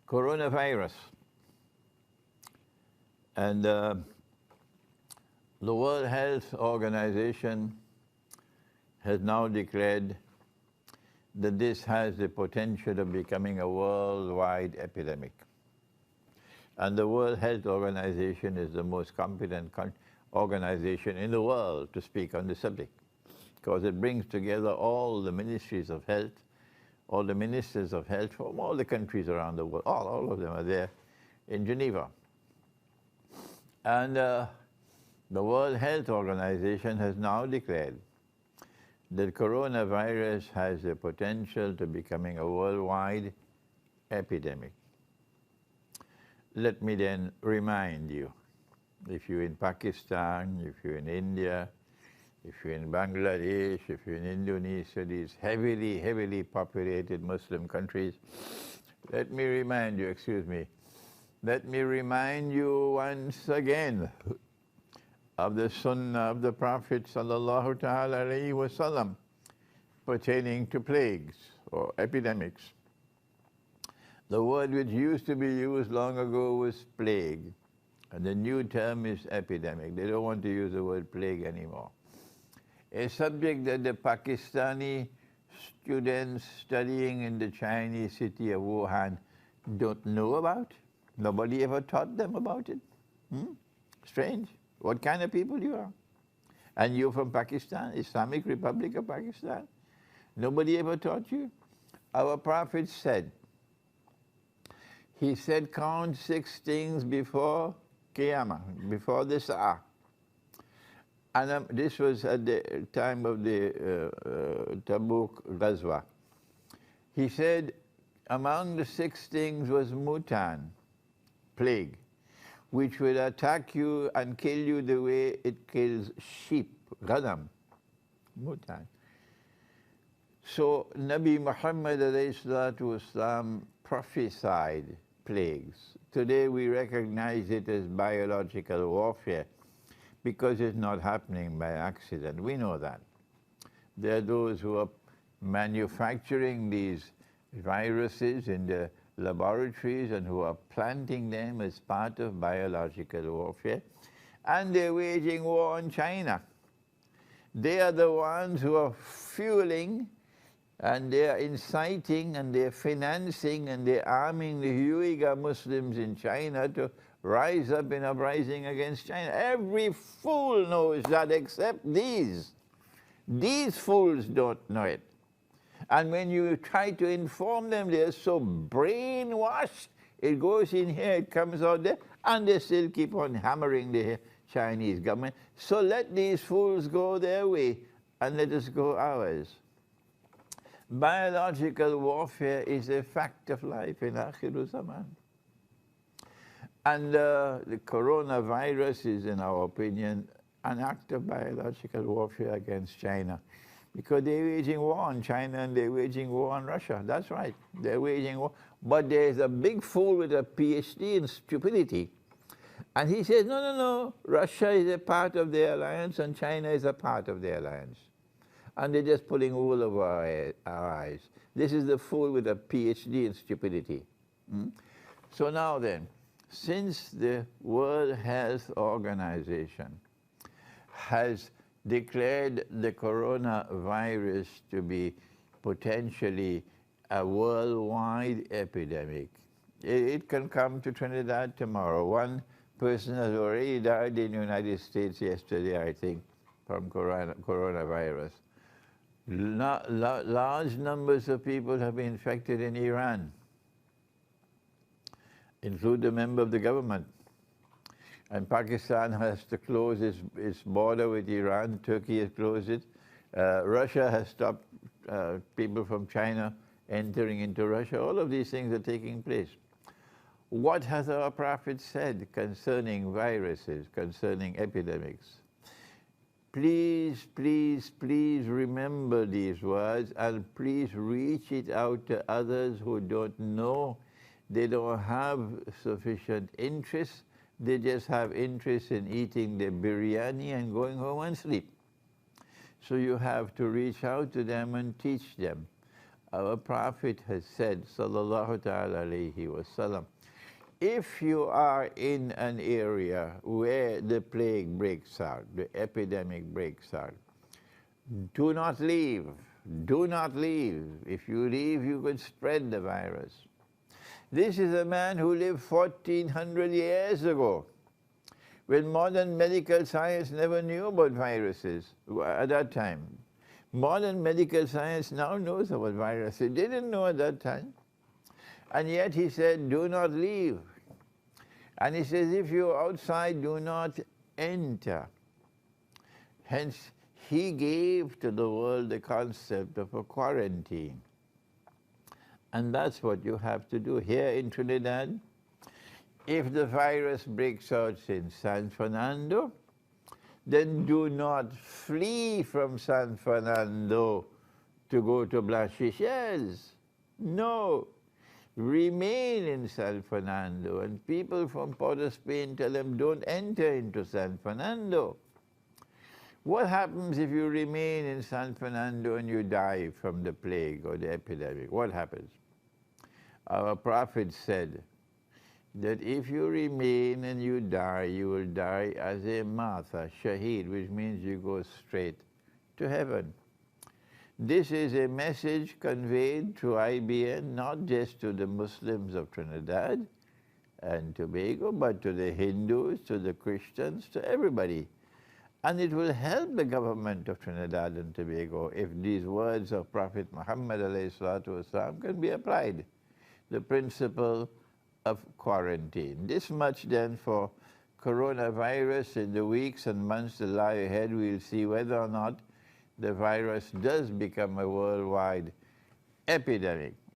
coronavirus. And the World Health Organization has now declared that this has the potential of becoming a worldwide epidemic. And the World Health Organization is the most competent organization in the world to speak on the subject, because it brings together all the ministries of health, all the ministers of health from all the countries around the world. All of them are there in Geneva. And the World Health Organization has now declared that coronavirus has the potential to becoming a worldwide epidemic. Let me then remind you, if you're in Pakistan, if you're in India, if you're in Bangladesh, if you're in Indonesia, these heavily populated Muslim countries, let me remind you once again of the Sunnah of the Prophet sallallahu ta'ala alayhi wa sallam pertaining to plagues or epidemics. The word which used to be used long ago was plague, and the new term is epidemic. They don't want to use the word plague anymore. A subject that the Pakistani students studying in the Chinese city of Wuhan don't know about. Nobody ever taught them about it. Strange. What kind of people you are? And you're from Pakistan, Islamic Republic of Pakistan. Nobody ever taught you? Our Prophet said, he said, count 6 things before Qiyamah, before the Sa'ah. And this was at the time of the Tabuk Ghazwa. He said, among the 6 things was mutan, plague, which will attack you and kill you the way it kills sheep, ghanam, mutan. So Nabi Muhammad ﷺ prophesied plagues. Today we recognize it as biological warfare because it's not happening by accident. We know that. There are those who are manufacturing these viruses in the laboratories and who are planting them as part of biological warfare, and they're waging war on China. They are the ones who are fueling and they are inciting and they're financing and they're arming the Uyghur Muslims in China to rise up in uprising against China. Every fool knows that except these. These fools don't know it. And when you try to inform them, they're so brainwashed. It goes in here, it comes out there, and they still keep on hammering the Chinese government. So let these fools go their way and let us go ours. Biological warfare is a fact of life in Akhiru Zaman. And the coronavirus is, in our opinion, an act of biological warfare against China, because they're waging war on China and they're waging war on Russia. That's right, they're waging war. But there's a big fool with a PhD in stupidity. And he says, no, Russia is a part of the alliance and China is a part of the alliance. And they're just pulling wool over our eyes. This is the fool with a PhD in stupidity. So now then, since the World Health Organization has declared the coronavirus to be potentially a worldwide epidemic, it can come to Trinidad tomorrow. One person has already died in the United States yesterday, I think, from coronavirus. Large numbers of people have been infected in Iran, including a member of the government. And Pakistan has to close its border with Iran. Turkey has closed it. Russia has stopped people from China entering into Russia. All of these things are taking place. What has our Prophet said concerning viruses, concerning epidemics? Please, please, please remember these words and please reach it out to others who don't know. They don't have sufficient interest. They just have interest in eating their biryani and going home and sleep. So you have to reach out to them and teach them. Our Prophet has said, sallallahu ta'ala alayhi wasallam, if you are in an area where the plague breaks out, the epidemic breaks out, do not leave. Do not leave. If you leave, you could spread the virus. This is a man who lived 1400 years ago, when modern medical science never knew about viruses at that time. Modern medical science now knows about viruses. They didn't know at that time. And yet he said, do not leave. And he says, if you're outside, do not enter. Hence, he gave to the world the concept of a quarantine. And that's what you have to do here in Trinidad. If the virus breaks out in San Fernando, then do not flee from San Fernando to go to Blachiches. No, remain in San Fernando. And people from Port of Spain tell them, don't enter into San Fernando. What happens if you remain in San Fernando and you die from the plague or the epidemic? What happens? Our Prophet said that if you remain and you die, you will die as a martyr, shaheed, which means you go straight to heaven. This is a message conveyed through IBN, not just to the Muslims of Trinidad and Tobago, but to the Hindus, to the Christians, to everybody. And it will help the government of Trinidad and Tobago if these words of Prophet Muhammad ﷺ can be applied. The principle of quarantine. This much then for coronavirus. In the weeks and months that lie ahead, we'll see whether or not the virus does become a worldwide epidemic.